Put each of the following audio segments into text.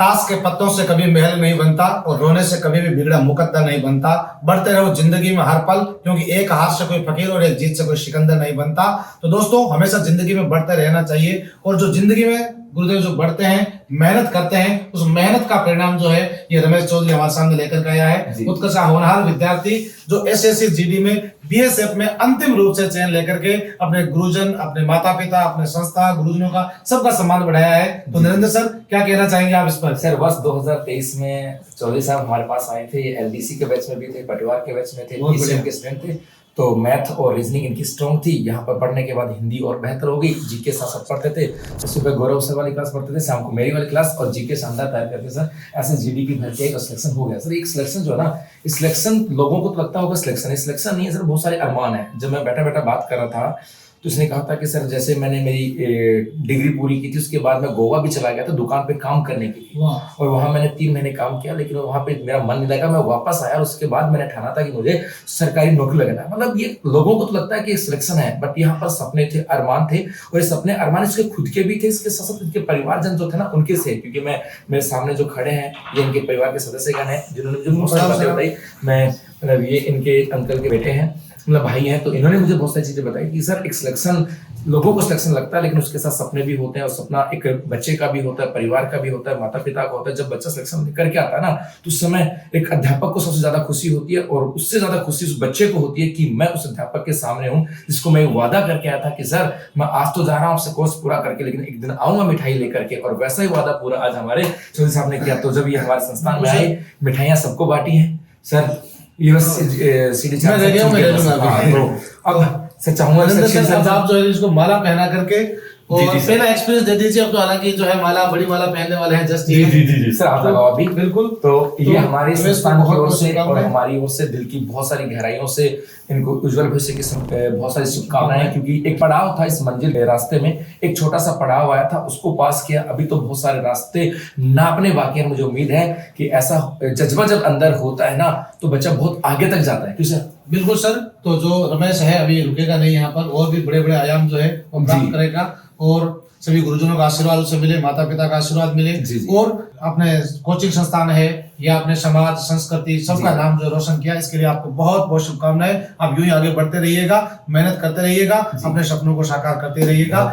ताश के पत्तों से कभी महल नहीं बनता और रोने से कभी भी बिगड़ा मुकद्दर नहीं बनता। बढ़ते रहो जिंदगी में हर पल, क्योंकि एक हार से कोई फकीर और एक जीत से कोई सिकंदर नहीं बनता। तो दोस्तों, हमेशा जिंदगी में बढ़ते रहना चाहिए, और जो जिंदगी में गुरुदेव जो बढ़ते हैं, मेहनत करते हैं, उस मेहनत का परिणाम जो है ये रमेश चौधरी हमारे सामने लेकर के आया है। उत्कृष्ट होनहार विद्यार्थी जो एसएससी जीडी में बीएसएफ में अंतिम रूप से चयन लेकर के अपने गुरुजन, अपने माता पिता, अपने संस्था, गुरुजनों का सबका सम्मान बढ़ाया है। तो नरेंद्र सर, क्या कहना चाहेंगे आप इस पर? सर, वर्ष 2023 में चौधरी साहब हमारे पास आए थे। ये एलडीसी के बैच में भी थे, पटवार के बैच में थे, पीसीएम के स्टूडेंट थे। तो मैथ और रीजनिंग इनकी स्ट्रॉन्ग थी। यहाँ पर पढ़ने के बाद हिंदी और बेहतर हो गई। जीके साथ साथ पढ़ते थे। सुबह गौरव सर वाली क्लास पढ़ते थे, शाम को मेरी वाली क्लास, और जीके शानदार तैयार करते सर। ऐसे जीडी की भर्ती आई और सिलेक्शन हो गया सर। एक सिलेक्शन जो है ना, इस सिलेक्शन लोगों को तो लगता होगा सिलेक्शन नहीं है सर, बहुत सारे अरमान है। जब मैं बैठा बैठा बात कर रहा था तो उसने कहा था कि सर, जैसे मैंने मेरी डिग्री पूरी की थी, उसके बाद मैं गोवा भी चला गया था दुकान पे काम करने के लिए, और वहां मैंने 3 महीने काम किया, लेकिन वहां पे मेरा मन नहीं लगा। मैं वापस आया और उसके बाद मैंने ठाना था कि मुझे सरकारी नौकरी लगना है। मतलब ये लोगों को तो लगता है कि सिलेक्शन है, बट यहाँ पर सपने थे, अरमान थे, और ये सपने अरमान इसके खुद के भी थे, इसके साथ साथ इनके परिवारजन जो थे ना उनके से। क्योंकि मैं मेरे सामने जो खड़े हैं ये इनके परिवार के सदस्यगण हैं, जिन्होंने मुझे बहुत सारी बातें बताई। मैं मतलब ये इनके अंकल के बेटे हैं, मतलब भाई हैं, तो इन्होंने मुझे बहुत सारी चीजें बताई कि सर, एक सिलेक्शन, लोगों को सिलेक्शन लगता है, लेकिन उसके साथ सपने भी होते हैं, और सपना एक बच्चे का भी होता है, परिवार का भी होता है, माता पिता का होता है। जब बच्चा सिलेक्शन करके आता है ना, तो उस समय एक अध्यापक को सबसे ज्यादा खुशी होती है, और उससे ज्यादा खुशी उस बच्चे को होती है कि मैं उस अध्यापक के सामने हूँ जिसको मैं वादा करके आया था कि सर, मैं आज तो जा रहा हूँ आपसे कोर्स पूरा करके, लेकिन एक दिन आऊंगा मिठाई लेकर के। और वैसा ही वादा पूरा आज हमारे चौधरी साहब ने किया। तो जब ये हमारे संस्थान में आए, मिठाइयाँ सबको बांटी हैं सर। ये बस सीडी तो अब सर चाहूंगा सर, आप जो है इसको माला पहना करके और पहला एक्सपीरियंस दे दीजिए। अब तो हालांकि जो है माला, बड़ी माला पहनने वाले हैं जस्ट। जी सर, आप लगाओ अभी। बिल्कुल। तो ये हमारे संस्थान की ओर से और हमारी ओर से दिल की बहुत सारी गहराइयों से इनको उज्जवल भविष्य की बहुत सारी शुभकामनाएं। क्योंकि एक पड़ाव था इस मंजिल के रास्ते में, एक छोटा सा पड़ाव आया था, उसको पास किया। अभी तो बहुत सारे रास्ते नापने बाकी हैं। मुझे उम्मीद है कि ऐसा जज्बा जब अंदर होता है ना, तो बच्चा बहुत आगे तक जाता है। क्यों सर? बिल्कुल सर। तो जो रमेश है अभी रुकेगा नहीं यहाँ पर, और भी बड़े बड़े आयाम जो है वो प्राप्त करेगा, और सभी गुरुजनों का आशीर्वाद उसे मिले, माता पिता का आशीर्वाद मिले, और अपने कोचिंग संस्थान है या अपने समाज, संस्कृति, सबका नाम जो रोशन किया, इसके लिए आपको बहुत बहुत शुभकामनाएं। आप यूं ही आगे बढ़ते रहिएगा, मेहनत करते रहिएगा, अपने सपनों को साकार करते रहिएगा।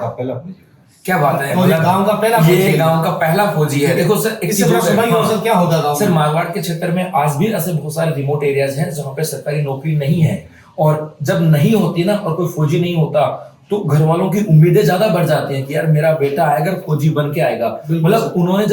क्या बात है, गांव का पहला, ये गांव का पहला फौजी है। देखो सर, सर क्या होता गांव सर, मारवाड़ के क्षेत्र में आज भी ऐसे बहुत सारे रिमोट एरियाज हैं जहाँ पे सरकारी नौकरी नहीं है, और जब नहीं होती ना और कोई फौजी नहीं होता, तो घर वालों की उम्मीदें ज्यादा बढ़ जाती हैं कि यार मेरा बेटा आएगा, फौजी बन के आएगा। मतलब उन्होंने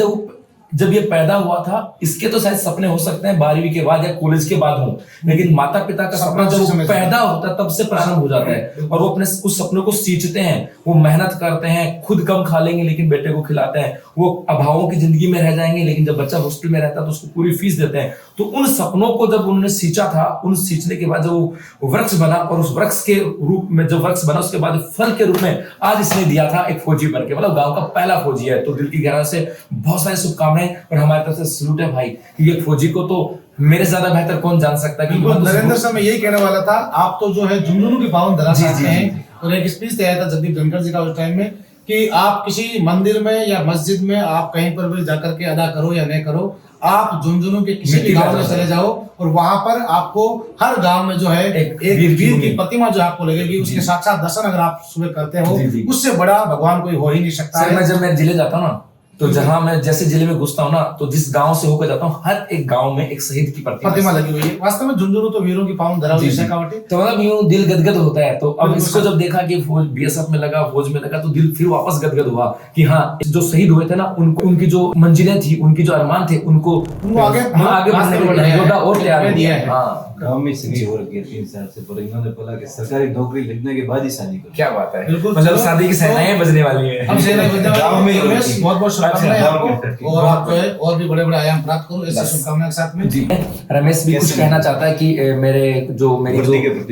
जब ये पैदा हुआ था, इसके तो शायद सपने हो सकते हैं 12वीं के बाद या कॉलेज के बाद हो, लेकिन माता पिता का सपना जब पैदा होता है तब से प्रारंभ हो जाता है, और वो अपने उस सपनों को सींचते हैं। वो मेहनत करते हैं, खुद कम खा लेंगे लेकिन बेटे को खिलाते हैं। वो अभावों की जिंदगी में रह जाएंगे, लेकिन जब बच्चा हॉस्टल में रहता है तो उसको पूरी फीस देते हैं। तो उन सपनों को जब उन्होंने सींचा था, उन सींचने के बाद जब वो वृक्ष बना, और उस वृक्ष के रूप में जब वृक्ष बना, उसके बाद फल के रूप में आज इसने दिया था एक फौजी बन के। मतलब गाँव का पहला फौजी है। तो दिल की गहराई से बहुत सारी शुभकामनाएं, और हमारी तरफ से सल्यूट है भाई, क्योंकि एक फौजी को तो मेरे ज्यादा बेहतर कौन जान सकता है। नरेंद्र सर, मैं यही कहने वाला था, आप तो जो है झुंझुनू की पावन धरा से आते हैं, और एक स्पीच दिया था जगदीप धनखड़ जी का उस टाइम में कि आप किसी मंदिर में या मस्जिद में आप कहीं पर भी जाकर के अदा करो या नहीं करो, आप झुंझुनू के किसी भी गांव में चले जाओ, और वहां पर आपको हर गांव में जो है एक वीर की प्रतिमा जो आपको लगेगी, उसके साक्षात दर्शन अगर आप सुबह करते हो, उससे बड़ा भगवान कोई हो ही नहीं सकता है। जब मैं जिले जाता हूँ ना, तो जहां मैं जैसे जिले में घुसता हूँ ना, तो जिस गांव से होकर जाता हूँ, हर एक गांव में एक शहीद की प्रतिमा लगी हुई है। वास्तव में झुंझुनू तो वीरों की पावन धरा हुई है। तो मतलब यूं दिल गदगद होता है। तो अब इसको जब देखा कि फौज बीएसएफ में लगा, फौज में लगा, तो दिल फिर वापस गदगद हुआ कि हाँ, जो शहीद हुए थे ना, उनको, उनकी जो मंजिलें थी, उनकी जो अरमान थे, उनको आगे बढ़ने के लिए योद्धा और तैयार किया है। हाँ, गांव में सगी हो रखी है 3 साल से, पर इन्होंने बोला कि सरकारी नौकरी लगने के बाद ही शादी करो। क्या बात है, मतलब शादी की सहनाएं बजने वाली है। अब सहनाएं बजने वाली है। बहुत बहुत शुभकामनाएं आपको, और आप जो है और भी बड़े बड़े आयाम प्राप्त करो ऐसी शुभकामनाओं के साथ में। जी, रमेश भी कुछ कहना चाहता है कि मेरी जो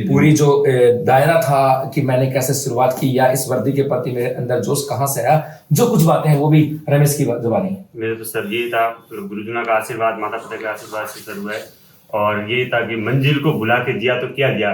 पूरी जो दायरा था कि मैंने कैसे शुरुआत की, या इस वर्दी के प्रति मेरे अंदर जोश कहाँ से आया, जो कुछ बातें हैं वो भी रमेश की जुबानी है। मेरे तो सर यही था, गुरुजनों का आशीर्वाद, माता पिता के आशीर्वाद से सर हुआ है, और ये था कि मंजिल को भुला के दिया तो क्या दिया,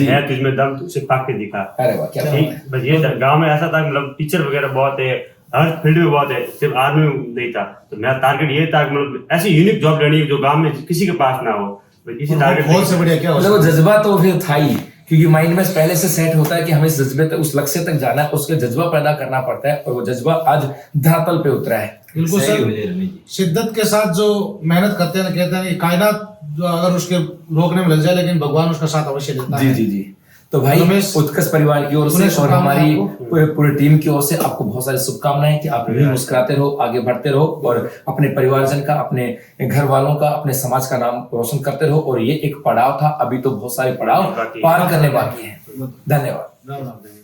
है तुझमें दम, तुझे पाके दिखा। अरे वाह, क्या बस ये गांव में ऐसा था, मतलब टीचर वगैरह बहुत है, हर फील्ड में बहुत है, सिर्फ आर्मी में नहीं था। तो मेरा टारगेट ये था कि मतलब ऐसी यूनिक जॉब लेनी है जो गांव में किसी के पास ना हो। इसी टारगेट बहुत से बढ़िया क्या हो मतलब वो सकता है? जज्बा तो फिर था ही, क्योंकि माइंड में पहले से सेट होता है कि हमें इस जज्बे तक, उस लक्ष्य तक जाना है, उसके जज्बा पैदा करना पड़ता है, और वो जज्बा आज धरातल पे उतरा है। बिल्कुल सही सर, हो जाए रमेश जी। शिद्दत के साथ जो मेहनत करते हैं, कहते हैं कि कायनात जो अगर उसके रोकने में लग जाए लेकिन भगवान उसका साथ अवश्य देता जी है। जी जी। तो भाई रमेश, उत्कर्ष परिवार की ओर से उन्हें और शुभकामनाएं हमारी आपको। पूरी टीम की ओर से आपको बहुत सारी शुभकामनाएं कि आप यूं ही मुस्कुराते रहो, आगे बढ़ते रहो, और अपने परिवारजन का, अपने घर वालों का, अपने समाज का नाम रोशन करते रहो। और ये एक पड़ाव था, अभी तो बहुत सारे पड़ाव पार करने बाकी हैं। धन्यवाद। राम राम।